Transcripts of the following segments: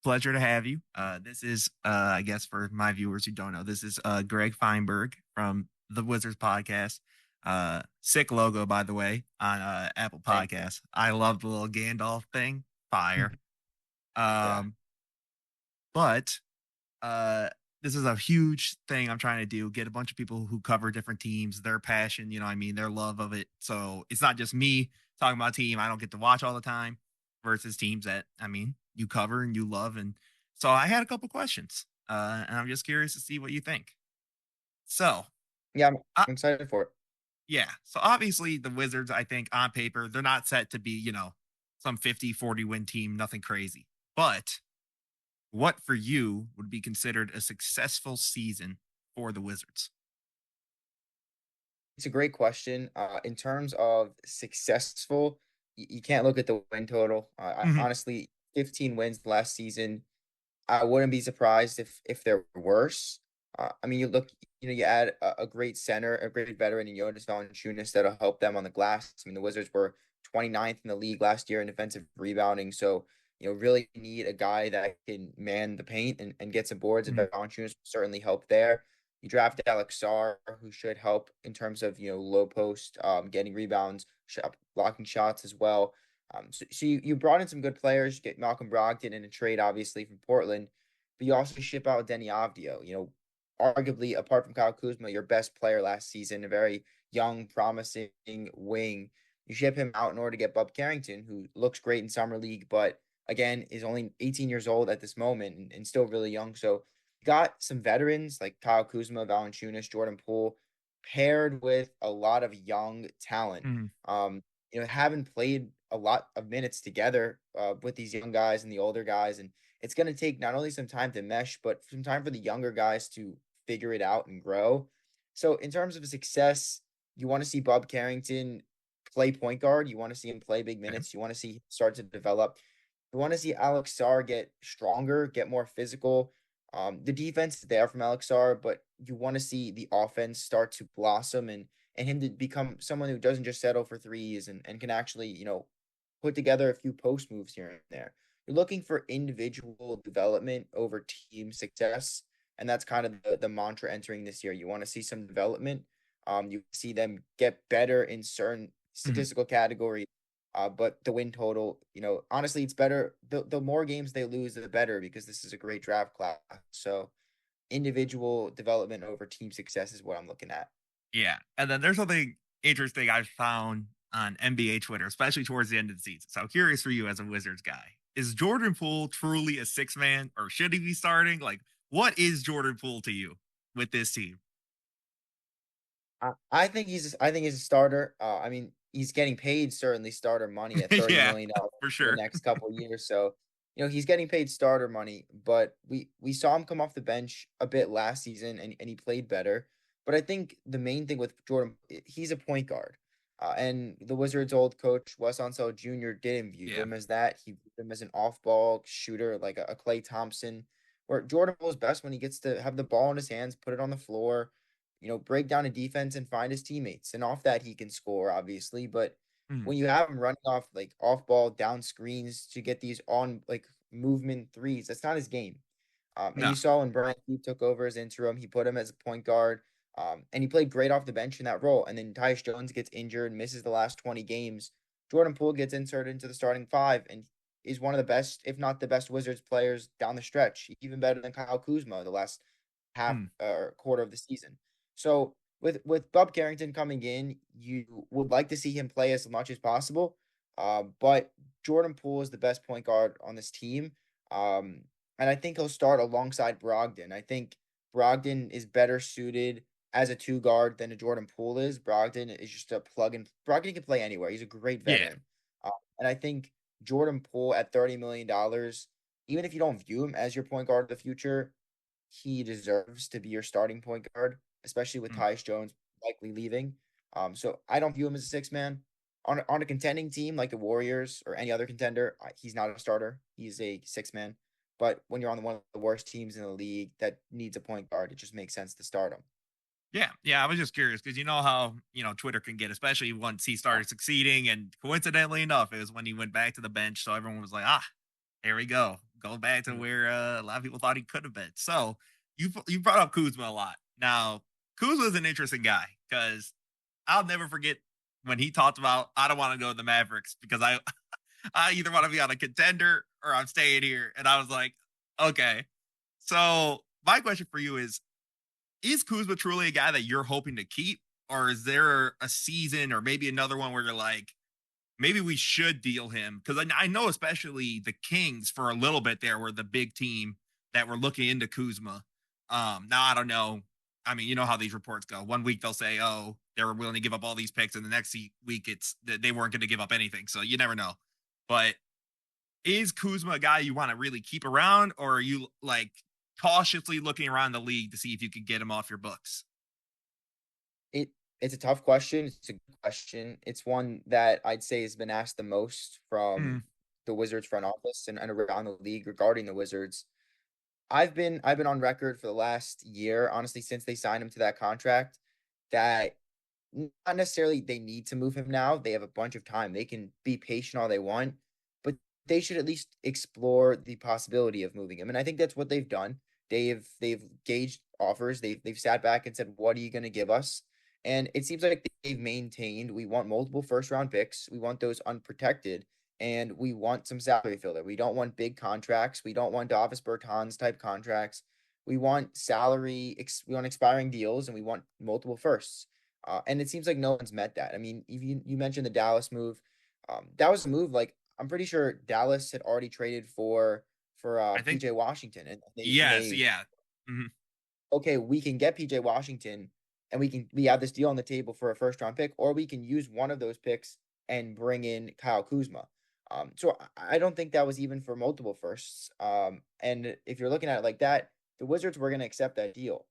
Pleasure to have you. This is, I guess, for my viewers who don't know, this is Greg Feinberg from the Wizards podcast. Sick logo, by the way, on Apple Thank you. Podcasts. I love the little Gandalf thing. Fire. Yeah. Um, but uh, this is a huge thing I'm trying to do. Get a bunch of people who cover different teams, their passion, you know, what I mean, their love of it. So it's not just me talking about a team I don't get to watch all the time versus teams that I mean you cover and you love. And so I had a couple questions, and I'm just curious to see what you think. So, Yeah, I'm uh, I'm excited for it. yeah. So obviously the Wizards, I think on paper, they're not set to be, some 50-40 win team, nothing crazy. But what for you would be considered a successful season for the Wizards? It's a great question. In terms of successful, you can't look at the win total. Hmm. Honestly, 15 wins last season. I wouldn't be surprised if they're worse. I mean, you add a great center, a great veteran in Jonas Valanciunas that'll help them on the glass. I mean, the Wizards were 29th in the league last year in defensive rebounding, so really need a guy that can man the paint and get some boards. And Hmm. Valanciunas will certainly help there. You draft Alex Sarr, who should help in terms of low post, getting rebounds, blocking shots as well. So you brought in some good players. You get Malcolm Brogdon in a trade, obviously, from Portland, but you also ship out Denny Avdio. Arguably, apart from Kyle Kuzma, your best player last season, a very young, promising wing. You ship him out in order to get Bub Carrington, who looks great in summer league, but again is only 18 years old at this moment and still really young. So you got some veterans like Kyle Kuzma, Valanciunas, Jordan Poole, paired with a lot of young talent. Hmm. Haven't played a lot of minutes together with these young guys and the older guys, and it's going to take not only some time to mesh, but some time for the younger guys to figure it out and grow. So, in terms of success, you want to see Bob Carrington play point guard. You want to see him play big Okay. minutes. You want to see him start to develop. You want to see Alex Sarr get stronger, get more physical. The defense is there from Alex Sarr, but you want to see the offense start to blossom and him to become someone who doesn't just settle for threes and can actually, put together a few post moves here and there. You're looking for individual development over team success. And that's kind of the mantra entering this year. You want to see some development. You see them get better in certain Hmm. statistical categories. But the win total, honestly, it's better. The more games they lose, the better because this is a great draft class. So individual development over team success is what I'm looking at. Yeah. And then there's something interesting I found on NBA Twitter, especially towards the end of the season. So I'm curious for you as a Wizards guy. Is Jordan Poole truly a six man or should he be starting? Like, what is Jordan Poole to you with this team? I think he's a starter. I mean, he's getting paid certainly starter money at $30 Yeah, million for for the sure. next couple of years. So, he's getting paid starter money, but we saw him come off the bench a bit last season and he played better. But I think the main thing with Jordan, he's a point guard. And the Wizards' old coach, Wes Unseld Jr., didn't view Yeah. him as that. He viewed him as an off-ball shooter, like a Klay Thompson, where Jordan Poole is best when he gets to have the ball in his hands, put it on the floor, break down a defense and find his teammates. And off that, he can score, obviously. But Mhm. when you have him running off like off ball down screens to get these on like movement threes, that's not his game. And No. you saw when Brian Keith took over as interim, he put him as a point guard. And he played great off the bench in that role. And then Tyus Jones gets injured, misses the last 20 games. Jordan Poole gets inserted into the starting five and is one of the best, if not the best Wizards players down the stretch, even better than Kyle Kuzma the last half Mm. or quarter of the season. So with Bob Carrington coming in, you would like to see him play as much as possible. But Jordan Poole is the best point guard on this team. And I think he'll start alongside Brogdon. I think Brogdon is better suited as a two guard than a Jordan Poole is. Brogdon is just a plug and Brogdon can play anywhere. He's a great Yeah. veteran. And I think Jordan Poole at $30 million, even if you don't view him as your point guard of the future, he deserves to be your starting point guard, especially with Mm. Tyus Jones likely leaving. So I don't view him as a six man. On a contending team like the Warriors or any other contender, he's not a starter. He's a six man. But when you're on one of the worst teams in the league that needs a point guard, it just makes sense to start him. Yeah. Yeah. I was just curious because you know how, Twitter can get, especially once he Yeah. started succeeding. And coincidentally enough, it was when he went back to the bench. So everyone was like, ah, here we go. go back to Mhm. where a lot of people thought he could have been. So you brought up Kuzma a lot. Now Kuzma is an interesting guy because I'll never forget when he talked about I don't want to go to the Mavericks because I either want to be on a contender or I'm staying here. And I was like, okay. So my question for you is Kuzma truly a guy that you're hoping to keep? Or is there a season or maybe another one where you're like, maybe we should deal him? Because I know especially the Kings for a little bit there were the big team that were looking into Kuzma. Now I don't know. I mean, you know how these reports go. One week they'll say, "Oh, they were willing to give up all these picks," and the next week it's that they weren't going to give up anything. So you never know. But is Kuzma a guy you want to really keep around, or are you like cautiously looking around the league to see if you could get him off your books? It it's a tough question. It's a good question. It's one that I'd say has been asked the most from Mm, the Wizards front office and around the league regarding the Wizards. I've been on record for the last year, honestly, since they signed him to that contract, that not necessarily they need to move him now. They have a bunch of time. They can be patient all they want, but they should at least explore the possibility of moving him. And I think that's what they've done. They've gauged offers. They've sat back and said, "What are you going to give us?" And it seems like they've maintained. We want multiple first round picks. We want those unprotected, and we want some salary filler. We don't want big contracts. We don't want Davis Bertans type contracts. We want we want expiring deals, and we want multiple firsts. And it seems like no one's met that. I mean, you mentioned the Dallas move. That was a move like I'm pretty sure Dallas had already traded for I think PJ Washington, and yes, they yeah. Mhm. okay, we can get PJ Washington and we have this deal on the table for a first round pick, or we can use one of those picks and bring in Kyle Kuzma. So I don't think that was even for multiple firsts. And if you're looking at it like that, the Wizards were going to accept that deal.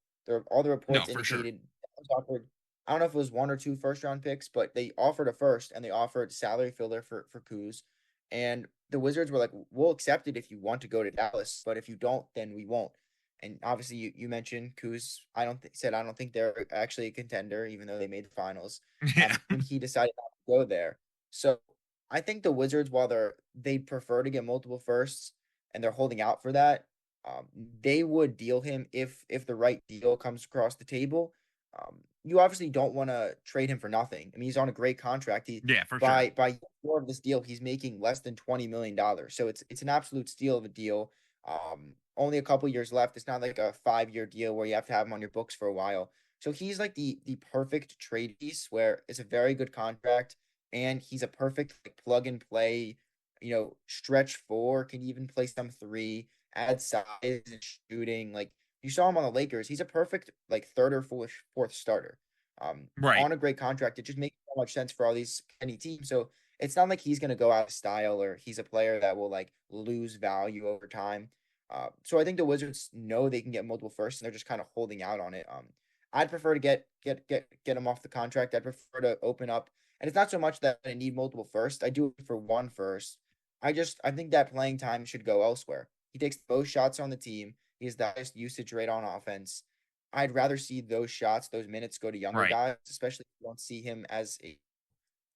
All the No, reports for sure. indicated that was offered. I don't know if it was one or two first round picks, but they offered a first and they offered salary filler for Kuz. And the Wizards were like, "We'll accept it if you want to go to Dallas, but if you don't, then we won't." And obviously, you mentioned Kuz. I don't think they're actually a contender, even though they made the finals. Yeah. When he decided not to go there, so I think the Wizards, while they prefer to get multiple firsts and they're holding out for that, they would deal him if the right deal comes across the table. You obviously don't want to trade him for nothing. I mean, he's on a great contract. He Yeah, for sure. by year four of this deal, he's making less than $20 million. So it's an absolute steal of a deal. Only a couple years left. It's not like a 5 year deal where you have to have him on your books for a while. So he's like the perfect trade piece where it's a very good contract and he's a perfect like, plug and play, stretch four, can even play some three, add size and shooting. Like you saw him on the Lakers, he's a perfect like third or fourth starter. Right. On a great contract, it just makes so much sense for all these any teams. So it's not like he's going to go out of style or he's a player that will like lose value over time. So I think the Wizards know they can get multiple firsts, and they're just kind of holding out on it. I'd prefer to get him off the contract. I'd prefer to open up, and it's not so much that I need multiple firsts. I do it for one first. I think that playing time should go elsewhere. He takes the most shots on the team. He has the highest usage rate on offense. I'd rather see those shots, those minutes go to younger Right. guys, especially if you don't see him as a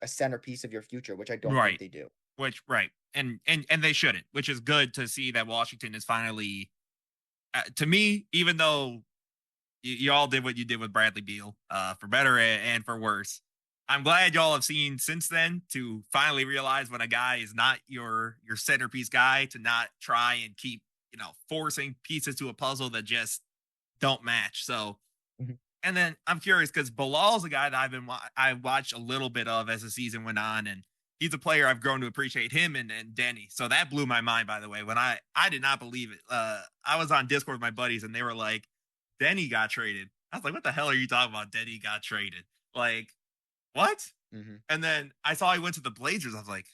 centerpiece of your future, which I don't think Right. they do. Which right. And they shouldn't, which is good to see that Washington is finally to me, even though you all did what you did with Bradley Beal, for better and for worse. I'm glad y'all have seen since then to finally realize when a guy is not your centerpiece guy to not try and keep forcing pieces to a puzzle that just don't match. So Mhm. and then I'm curious because Bilal's a guy that I watched a little bit of as the season went on, and he's a player I've grown to appreciate him and Denny. So that blew my mind, by the way, when I did not believe it. I was on Discord with my buddies, and they were like, "Denny got traded." I was like, "What the hell are you talking about? Denny got traded? Like what?" Mhm. And then I saw he went to the Blazers. I was like,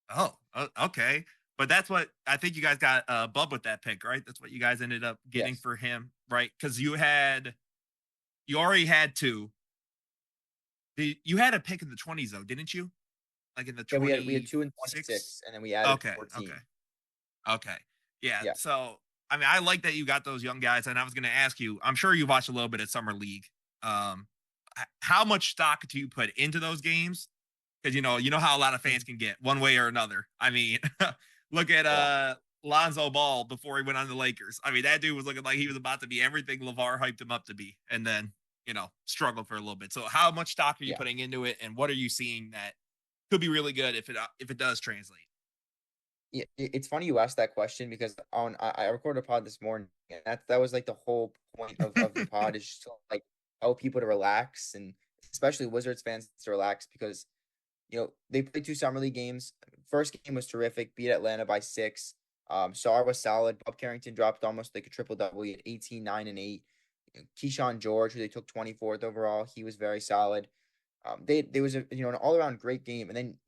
"Oh, okay." But that's what I think you guys got Bub with that pick, right? That's what you guys ended up getting Yes. for him, right? Because you already had two. You had a pick in the 20s though, didn't you? Like in the Yeah, we had 2 and 26? 26, and then we added Okay, okay. 14. Okay. Yeah, Yeah. so I mean, I like that you got those young guys and I was going to ask you, I'm sure you watched a little bit of summer league. Um how much stock do you put into those games? Cuz you know how a lot of fans Mhm. can get one way or another. I mean, look at Yeah. Lonzo Ball before he went on the Lakers. I mean, that dude was looking like he was about to be everything LeVar hyped him up to be, and then struggled for a little bit. So, how much stock are you Yeah. putting into it, and what are you seeing that could be really good if it does translate? Yeah, it's funny you asked that question because I recorded a pod this morning, and that was like the whole point of the pod is just to like help people to relax, and especially Wizards fans to relax because they played two summer league games. First game was terrific, beat Atlanta by 6. Sar was solid. Bob Carrington dropped almost like a triple double. He had 18, 9, and 8. Keyshawn George, who they took 24th overall, he was very solid. There was an all around great game, and then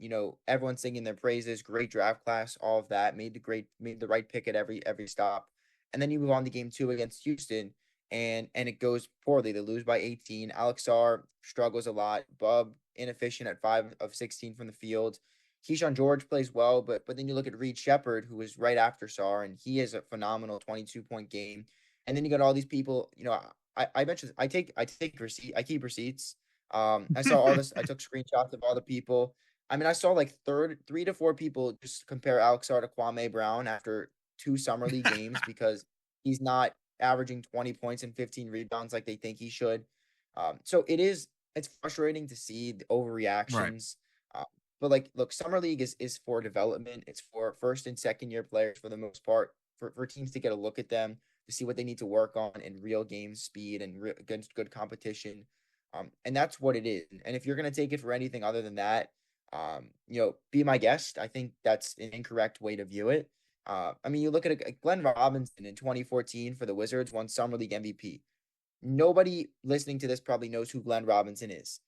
everyone's singing their praises. Great draft class, all of that made the right pick at every stop, and then you move on to game 2 against Houston, and it goes poorly. They lose by 18. Alex Sarr struggles a lot. Bub inefficient at 5 of 16 from the field. Keyshawn George plays well, but then you look at Reed Shepard, who was right after Sarr, and he has a phenomenal 22-point game. And then you got all these people. I mentioned I take receipt. I keep receipts. I saw all this. I took screenshots of all the people. I mean, I saw like 3 to 4 people just compare Alex Sarr to Kwame Brown after 2 summer league games because he's not averaging 20 points and 15 rebounds like they think he should. So it's frustrating to see the Right, overreactions. Uh, but like, look, summer league is for development. It's for first and second year players for the most part, for teams to get a look at them to see what they need to work on in real game speed and against good competition. And that's what it is. And if you're going to take it for anything other than that, be my guest. I think that's an incorrect way to view it. I mean, you look at Glenn Robinson in 2014 for the Wizards, won Summer League MVP. Nobody listening to this probably knows who Glenn Robinson is.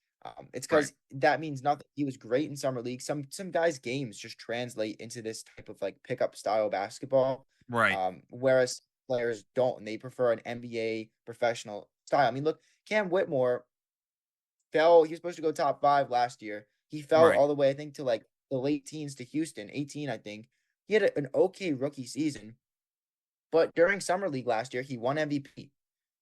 It's right, because that means nothing. He was great in Summer League. Some guys' games just translate into this type of like pickup style basketball, right, whereas players don't, and they prefer an NBA professional style. I mean, look, Cam Whitmore fell. He was supposed to go top 5 last year. He fell right, all the way, I think, to like the late teens to Houston, 18, I think. He had an okay rookie season, but during summer league last year, he won MVP.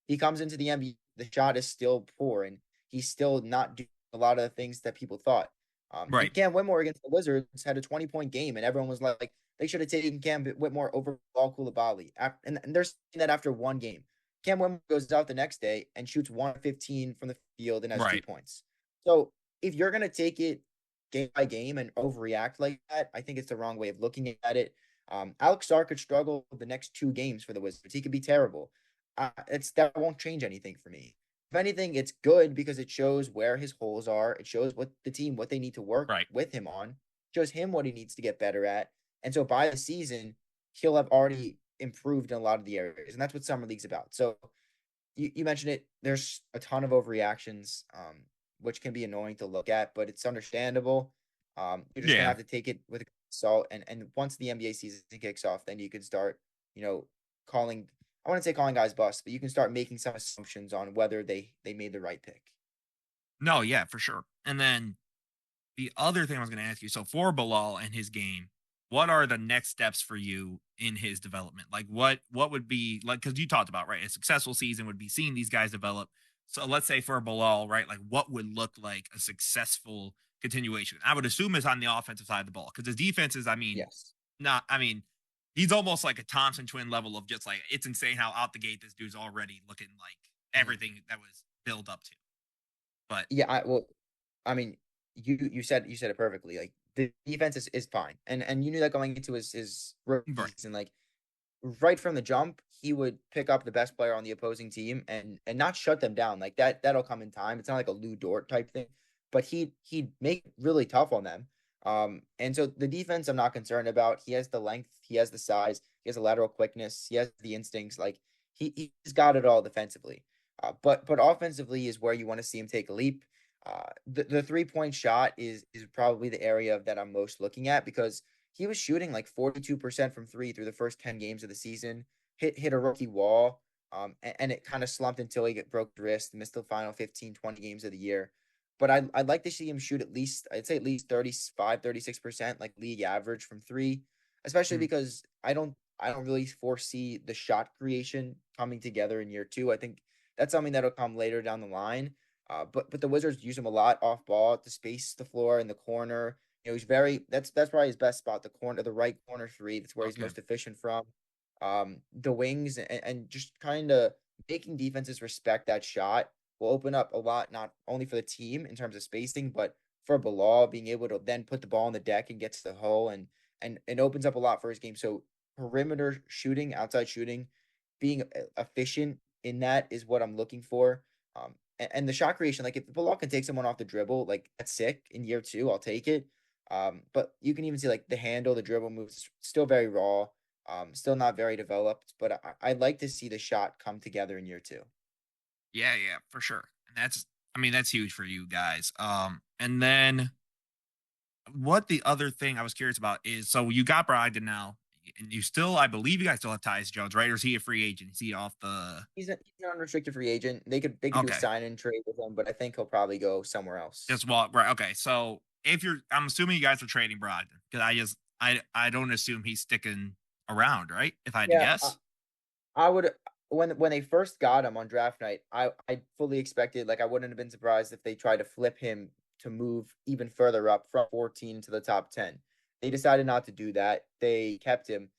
He comes into the NBA, the shot is still poor, and he's still not doing a lot of the things that people thought. And right, Cam Whitmore against the Wizards had a 20-point game, and everyone was like, they should have taken Cam Whitmore over Bilal Coulibaly. And they're saying that after one game. Cam Whitmore goes out the next day and shoots 1 of 15 from the field and has two right. points. So if you're going to take it game by game and overreact like that, I think it's the wrong way of looking at it. Alex Sarr could struggle the next 2 games for the Wizards. He could be terrible. That won't change anything for me. If anything, it's good because it shows where his holes are. It shows what they need to work Right. with him on. It shows him what he needs to get better at. And so by the season, he'll have already improved in a lot of the areas. And that's what summer league's about. So you mentioned it. There's a ton of overreactions, which can be annoying to look at, but it's understandable. You're just gonna Yeah. have to take it with a grain of salt. And once the NBA season kicks off, then you can start, calling. I wouldn't say calling guys bust, but you can start making some assumptions on whether they made the right pick. No, yeah, for sure. And then the other thing I was going to ask you, so for Bilal and his game, what are the next steps for you in his development? Like what would be like, because you talked about, right, a successful season would be seeing these guys develop. So let's say for Bilal, right, like what would look like a successful continuation? I would assume it's on the offensive side of the ball because his defense is, I mean, Yes. not, I mean, he's almost like a Thompson twin level of just like it's insane how out the gate this dude's already looking like Mhm. everything that was built up to. But Yeah, I mean, you said it perfectly. Like the defense is fine, and you knew that going into his rookie right, season. Like right from the jump, he would pick up the best player on the opposing team and not shut them down. Like that'll come in time. It's not like a Lou Dort type thing, but he'd make it really tough on them. And so the defense I'm not concerned about. He has the length, he has the size, he has the lateral quickness, he has the instincts. Like he's got it all defensively. But offensively is where you want to see him take a leap. The 3-point shot is probably the area that I'm most looking at because he was shooting like 42% from three through the first 10 games of the season, hit a rookie wall, and it kind of slumped until he broke the wrist, missed the final 15, 20 games of the year. But I'd like to see him shoot I'd say at least 35, 36%, like league average from three, especially mm, because I don't really foresee the shot creation coming together in year 2. I think that's something that'll come later down the line. But the Wizards use him a lot off ball to space the floor in the corner, He's very that's probably his best spot, the right corner three. That's where he's Okay. most efficient from. The wings and just kind of making defenses respect that shot will open up a lot, not only for the team in terms of spacing, but for Bilal being able to then put the ball on the deck and get to the hole and it opens up a lot for his game. So perimeter shooting, outside shooting, being efficient in that is what I'm looking for. And the shot creation, like if Bilal can take someone off the dribble, like that's sick in year two, I'll take it. But you can even see like the handle, the dribble moves still very raw, still not very developed. But I'd like to see the shot come together in year two. Yeah, yeah, for sure. And that's, I mean, that's huge for you guys. And then what the other thing I was curious about is, so you got Brogdon now, and you still, I believe you guys still have Tyus Jones, right? Or is he a free agent? Is he off the? He's an unrestricted free agent. They could do a Okay, sign and trade with him, but I think he'll probably go somewhere else. just walk right. Okay, so if you're, I'm assuming you guys are trading Brogdon because I don't assume he's sticking around, right? If I had to Yeah, guess. I would when they first got him on draft night, I fully expected like I wouldn't have been surprised if they tried to flip him to move even further up from 14 to the top 10. They decided not to do that. They kept him.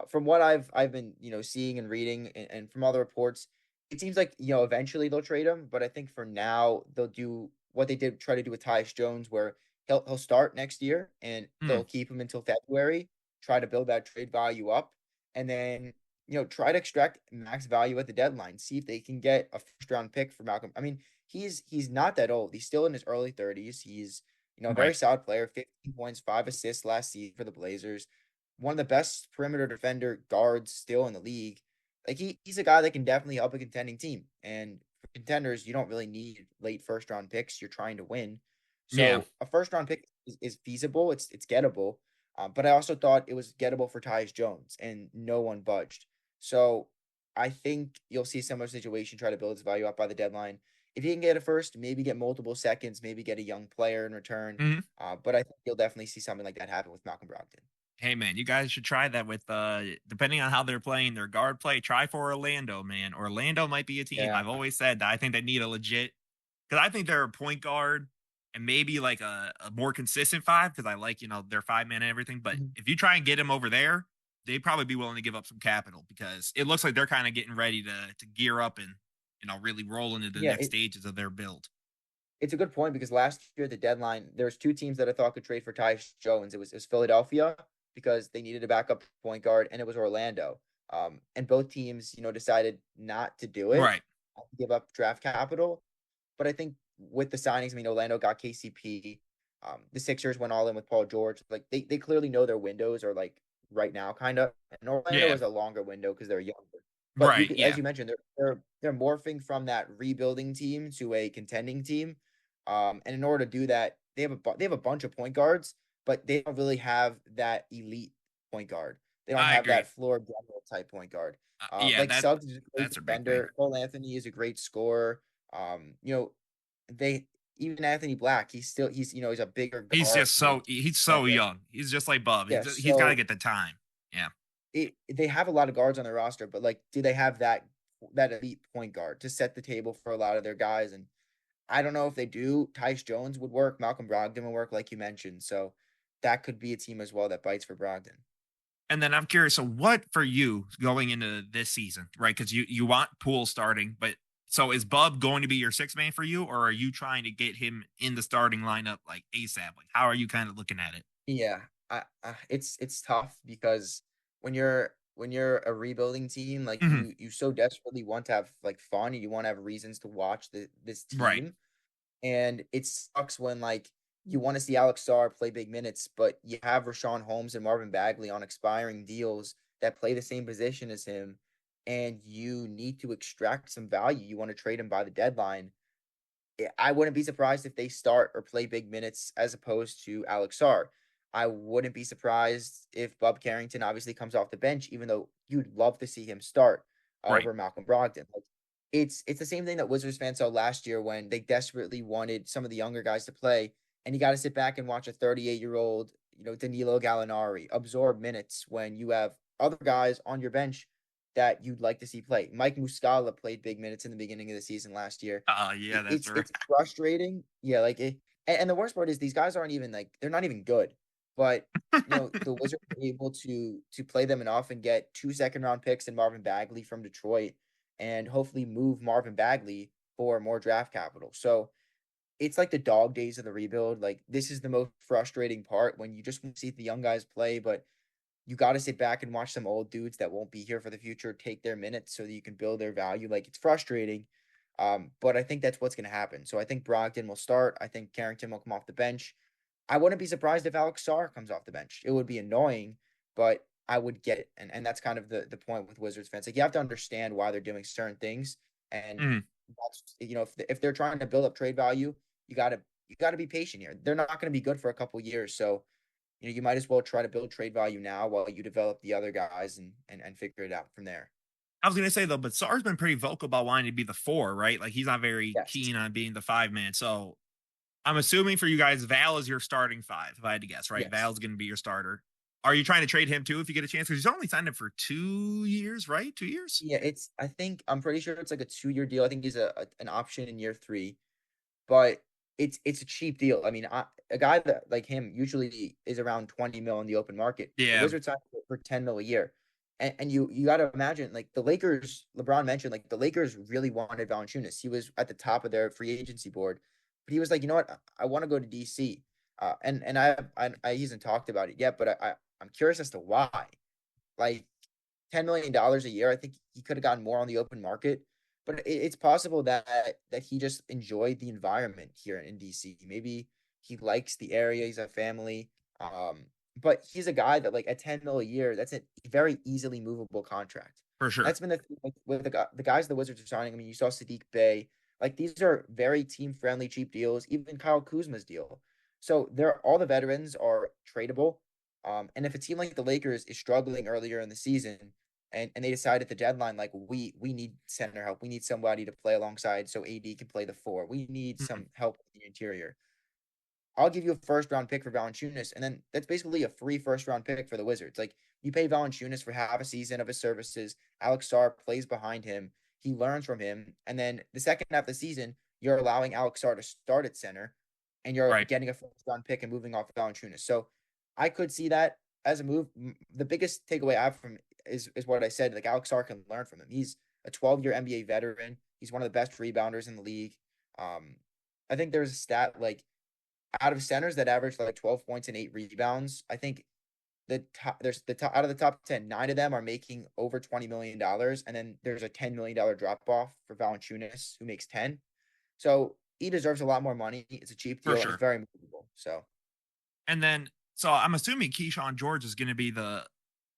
From what I've been seeing and reading and from other reports, it seems like eventually they'll trade him. But I think for now they'll do what they did try to do with Tyus Jones, where he'll start next year and Hmm, they'll keep him until February, try to build that trade value up, and then try to extract max value at the deadline. See if they can get a first round pick for Malcolm. I mean, he's not that old. He's still in his early 30s. He's a very right. solid player. 15 points, 5 assists last season for the Blazers. One of the best perimeter defender guards still in the league. Like he's a guy that can definitely help a contending team. And for contenders, you don't really need late first round picks. You're trying to win. Yeah. So a first round pick is feasible. It's gettable. But I also thought it was gettable for Tyus Jones, and no one budged. So I think you'll see a similar situation try to build its value up by the deadline. If you can get a first, maybe get multiple seconds, maybe get a young player in return. Mhm. But I think you'll definitely see something like that happen with Malcolm Brogdon. Hey man, you guys should try that with depending on how they're playing their guard play, try for Orlando, man. Orlando might be a team. Yeah. I've always said that I think they need a legit, because I think they're a point guard and maybe like a more consistent five, because I like, their 5 man and everything. But Mhm. if you try and get him over there, they'd probably be willing to give up some capital because it looks like they're kind of getting ready to gear up and really roll into the Yeah, next stages of their build. it's a good point because last year at the deadline, there's two teams that I thought could trade for Tyus Jones. It was Philadelphia because they needed a backup point guard, and it was Orlando. And both teams, decided not to do it, Right. not to give up draft capital. But I think with the signings, I mean, Orlando got KCP. The Sixers went all in with Paul George. Like they clearly know their windows are like right now, kind of. And Orlando Yeah. is a longer window because they're younger. But Right. as Yeah. you mentioned, they're morphing from that rebuilding team to a contending team. And in order to do that, they have a bunch of point guards, but they don't really have that elite point guard. They don't I have that agree. floor general type point guard. Yeah, Like that Suggs is a great that's a big thing. defender. Cole Anthony is a great scorer. They even Anthony Black, he's a bigger He's guard, just so he's so defender. young. He's just like Bub. Yeah, He's got to so get the time. Yeah. they have a lot of guards on their roster, but like, do they have that elite point guard to set the table for a lot of their guys? And I don't know if they do. Tyus Jones would work. Malcolm Brogdon would work, like you mentioned. So that could be a team as well that bites for Brogdon. And then I'm curious. So, what for you going into this season, right? Because you want Poole starting, but so is Bub going to be your 6 man for you, or are you trying to get him in the starting lineup like ASAP? Like, how are you kind of looking at it? Yeah, it's tough because when you're a rebuilding team, like Hmm. you so desperately want to have like fun, you want to have reasons to watch this Right. team, and it sucks when like you want to see Alex Sarr play big minutes, but you have Rashawn Holmes and Marvin Bagley on expiring deals that play the same position as him, and you need to extract some value. You want to trade him by the deadline. I wouldn't be surprised if they start or play big minutes as opposed to Alex Sarr. I wouldn't be surprised if Bub Carrington obviously comes off the bench, even though you'd love to see him start Right. over Malcolm Brogdon. Like it's the same thing that Wizards fans saw last year when they desperately wanted some of the younger guys to play, and you got to sit back and watch a 38-year-old, Danilo Gallinari absorb minutes when you have other guys on your bench that you'd like to see play. Mike Muscala played big minutes in the beginning of the season last year. Yeah, that's It's right. it's frustrating. Yeah, like And the worst part is these guys aren't even like they're not even good. But the Wizards were able to play them enough and get 2 second-round picks and Marvin Bagley from Detroit, and hopefully move Marvin Bagley for more draft capital. So it's like the dog days of the rebuild. Like this is the most frustrating part when you just want to see the young guys play, but you got to sit back and watch some old dudes that won't be here for the future take their minutes so that you can build their value. Like it's frustrating, but I think that's what's going to happen. So I think Brogdon will start. I think Carrington will come off the bench. I wouldn't be surprised if Alex Sarr comes off the bench. It would be annoying, but I would get it. And that's kind of the point with Wizards fans. Like you have to understand why they're doing certain things. And Mhm. that's, if they're trying to build up trade value, you gotta you gotta be patient here. They're not going to be good for a couple years. So, you might as well try to build trade value now while you develop the other guys and figure it out from there. I was gonna say though, but Sarr's been pretty vocal about wanting to be the four, right? Like he's not very Yes. keen on being the five man. So I'm assuming for you guys, Val is your starting five, if I had to guess, right? Yes. Val's gonna be your starter. Are you trying to trade him too if you get a chance? Because he's only signed him for 2 years, right? 2 years? Yeah, I'm pretty sure it's like a 2-year deal. I think he's an option in year three, but it's a cheap deal. I mean, a guy that like him usually is around 20 mil in the open market. The Yeah, Wizards signed for 10 mil a year. And you got to imagine like the Lakers, LeBron mentioned like the Lakers really wanted Valanciunas. He was at the top of their free agency board, but he was like, you know what, I want to go to DC. And he hasn't talked about it yet, but I'm curious as to why. Like $10 million a year. I think he could have gotten more on the open market, but it's possible that he just enjoyed the environment here in DC. Maybe he likes the area. He's a family. But he's a guy that like at 10 mil a year, that's a very easily movable contract. for sure. That's been the thing with the guys the Wizards are signing. I mean, you saw Sadiq Bey. Like these are very team friendly, cheap deals. Even Kyle Kuzma's deal. So they're all the veterans are tradable. And if a team like the Lakers is struggling earlier in the season, and they decide at the deadline, like we need center help. We need somebody to play alongside so AD can play the four. We need Mhm. some help in the interior. I'll give you a first round pick for Valanciunas, and then that's basically a free first round pick for the Wizards. Like you pay Valanciunas for half a season of his services. Alex Sarr plays behind him. He learns from him, and then the second half of the season, you're allowing Alex Sarr to start at center, and you're Right, getting a first round pick and moving off Valanciunas. So I could see that as a move. The biggest takeaway I have from is what I said. Like Alex Sarr can learn from him. He's a 12-year NBA veteran. He's one of the best rebounders in the league. Um, I think there's a stat like out of centers that average like 12 points and 8 rebounds, I think there's the top out of the top 10, 9 of them are making over $20 million. And then there's a $10 million drop off for Valanciunas, who makes 10. So he deserves a lot more money. It's a cheap for deal and it's sure. very movable. So And then, so I'm assuming Keyshawn George is going to be the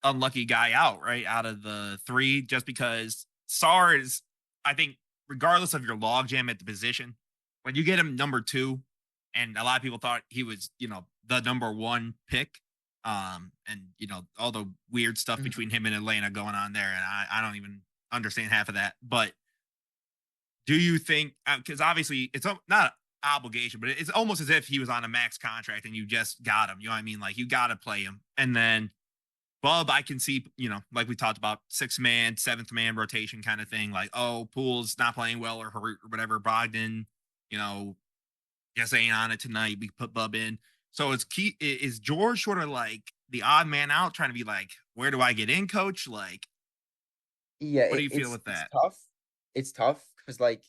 unlucky guy out, right? Out of the three, just because Sarr is, I think, regardless of your logjam at the position, when you get him number two, and a lot of people thought he was, the number one pick, and all the weird stuff mhm. between him and Atlanta going on there, and I don't even understand half of that. But do you think, because obviously it's not obligation, but it's almost as if he was on a max contract and you just got him. You know what I mean? Like you got to play him. And then Bub, I can see, like we talked about, six man, seventh man rotation kind of thing. Like, oh, Poole's not playing well or hurt or whatever. Brogdon, you know, just ain't on it tonight. We put Bub in. So it's key. Is George sort of like the odd man out, trying to be like, where do I get in, coach? Like, Yeah, what do you feel it's with it's that? tough. It's tough because like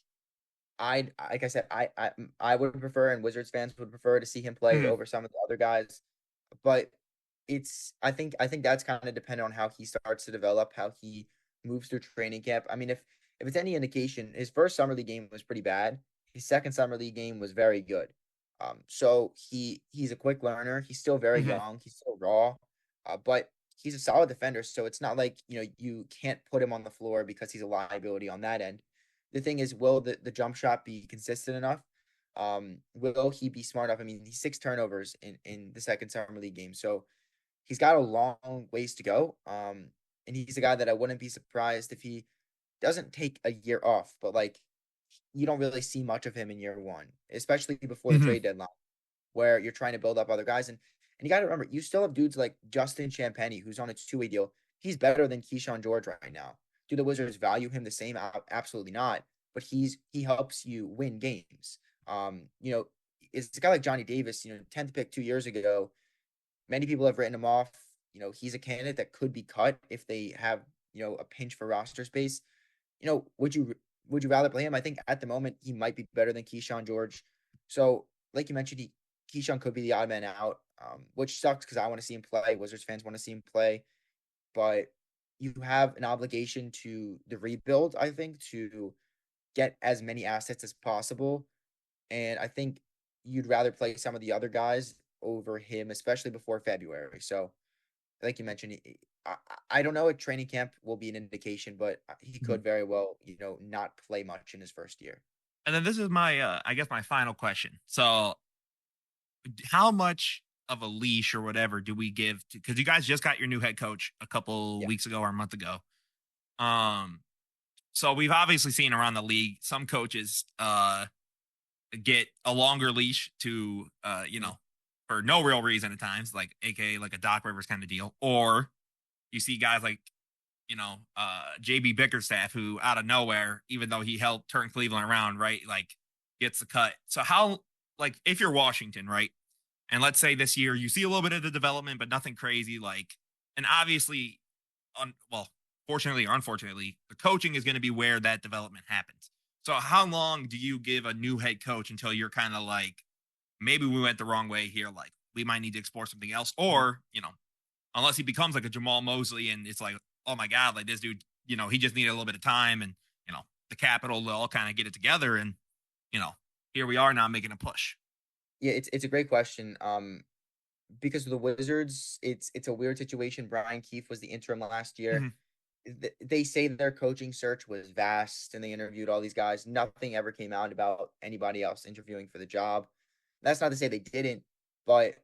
I said, I would prefer and Wizards fans would prefer to see him play Mhm. over some of the other guys, but I think that's kind of dependent on how he starts to develop, how he moves through training camp. I mean, if it's any indication, his first summer league game was pretty bad. His second summer league game was very good. So he's a quick learner. He's still very Mhm. young. He's still raw, but he's a solid defender. So it's not like you can't put him on the floor because he's a liability on that end. The thing is, will the jump shot be consistent enough? Will he be smart enough? I mean, he's 6 turnovers in the second summer league game, so he's got a long ways to go. And he's a guy that I wouldn't be surprised if he doesn't take a year off, but like you don't really see much of him in year one, especially before the Mhm. trade deadline, where you're trying to build up other guys. And you got to remember, you still have dudes like Justin Champagny, who's on a 2-way deal. He's better than Keyshawn George right now. Do the Wizards value him the same? Absolutely not. But he helps you win games. is a guy like Johnny Davis, 10th pick 2 years ago. Many people have written him off. He's a candidate that could be cut if they have, a pinch for roster space. Would you rather play him? I think at the moment he might be better than Keyshawn George. So, like you mentioned, Keyshawn could be the odd man out, which sucks because I want to see him play. Wizards fans want to see him play, but you have an obligation to the rebuild, I think, to get as many assets as possible. And I think you'd rather play some of the other guys over him, especially before February. So, like you mentioned, I don't know if training camp will be an indication, but he Mhm. could very well, not play much in his first year. And then this is my, I guess, my final question. So, how much of a leash or whatever do we give to? Because you guys just got your new head coach a couple Yeah. weeks ago or a month ago. Um, so we've obviously seen around the league some coaches get a longer leash to Mhm. for no real reason at times, like aka like a Doc Rivers kind of deal, or you see guys like JB Bickerstaff who out of nowhere, even though he helped turn Cleveland around, right, like gets the cut. So how, like, if you're Washington, right, and let's say this year you see a little bit of the development but nothing crazy, like, and obviously well, fortunately or unfortunately, the coaching is going to be where that development happens. So how long do you give a new head coach until you're kind of like, maybe we went the wrong way here, like we might need to explore something else, Mhm. or unless he becomes like a Jamal Mosley and it's like, oh my god, like this dude, he just needed a little bit of time and the capital to all kind of get it together, and you know here we are now making a push. Yeah, it's a great question. Because of the Wizards, it's a weird situation. Brian Keefe was the interim last year. Mm-hmm. They say their coaching search was vast and they interviewed all these guys. Nothing ever came out about anybody else interviewing for the job. That's not to say they didn't, but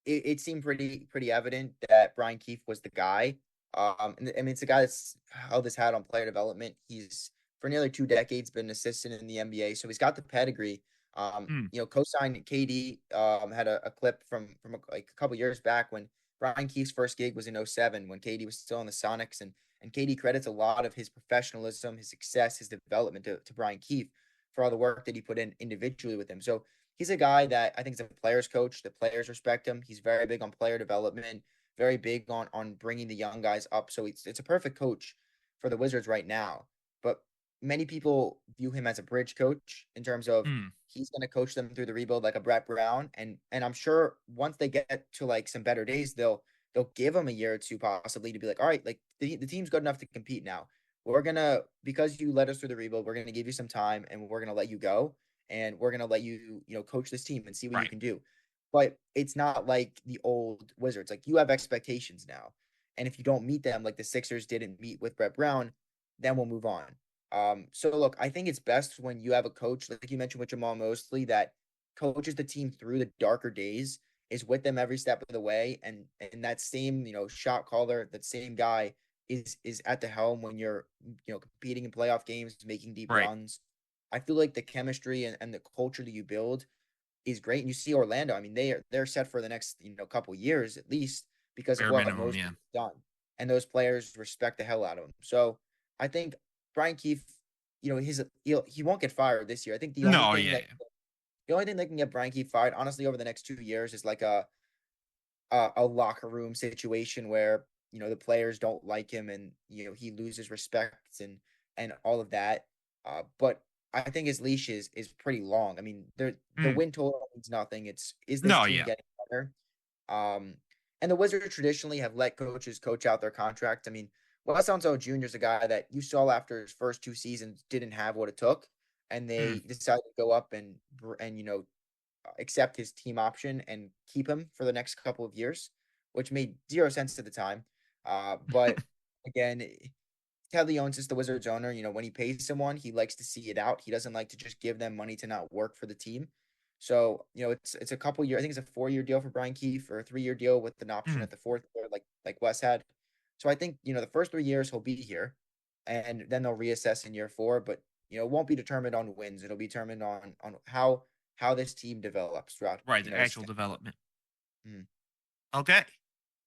it seemed pretty evident that Brian Keefe was the guy. And I mean, it's a guy that's held his hat on player development. He's for nearly 2 decades been an assistant in the NBA, so he's got the pedigree. Mm, Co-signed KD. Had a clip from like a couple years back when Brian Keefe's first gig was in '07 when KD was still in the Sonics, and KD credits a lot of his professionalism, his success, his development to Brian Keefe for all the work that he put in individually with him. So he's a guy that I think is a players coach. The players respect him. He's very big on player development, very big on bringing the young guys up. So it's a perfect coach for the Wizards right now. But many people view him as a bridge coach in terms of mm, he's going to coach them through the rebuild like a Brett Brown, and I'm sure once they get to like some better days, they'll give him a year or two possibly to be like, all right, like the team's good enough to compete now. We're gonna because you led us through the rebuild, we're gonna give you some time and we're gonna let you go and we're gonna let you, coach this team and see what you right. can do. But it's not like the old Wizards. Like you have expectations now, and if you don't meet them, like the Sixers didn't meet with Brett Brown, then we'll move on. So look, I think it's best when you have a coach, like you mentioned with Jamal Mosley, that coaches the team through the darker days, is with them every step of the way, and that same shot caller, that same guy is at the helm when you're competing in playoff games, making deep Right. runs. I feel like the chemistry and the culture that you build is great. And you see Orlando, I mean, they're set for the next, couple years at least because of Bare what minimum, Mosley yeah. has done. And those players respect the hell out of him. So I think Brian Keefe, he won't get fired this year. I think No, yeah, yeah. the only thing that can get Brian Keefe fired, honestly, over the next 2 years is like a locker room situation where the players don't like him and he loses respect and all of that. But I think his leash is pretty long. I mean, the Mm, win total means nothing. Is this no, team yeah. getting better? Um, and the Wizards traditionally have let coaches coach out their contract. I mean, Wes Unseld Jr. is a guy that you saw after his first 2 seasons didn't have what it took, and they Mm, decided to go up and accept his team option and keep him for the next couple of years, which made zero sense at the time. But again, Ted Leonsis is the Wizards owner. When he pays someone, he likes to see it out. He doesn't like to just give them money to not work for the team. So, it's a couple year. I think it's a 4 year deal for Brian Keefe or a 3 year deal with an option mm, at the fourth year, like Wes had. So I think the first 3 years he'll be here, and then they'll reassess in year four. But it won't be determined on wins. It'll be determined on how this team develops throughout right. The his actual tenure. development. Mhm. Okay.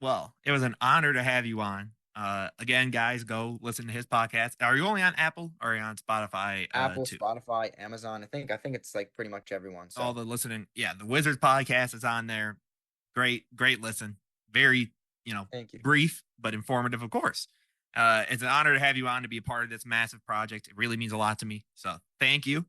Well, it was an honor to have you on. Again, guys, go listen to his podcast. Are you only on Apple or are you on Spotify Apple, too? Spotify, Amazon. I think it's like pretty much everyone. All So the listening. Yeah, the Wizards podcast is on there. Great listen. Very, thank you. brief but informative, of course. It's an honor to have you on to be a part of this massive project. It really means a lot to me. So thank you.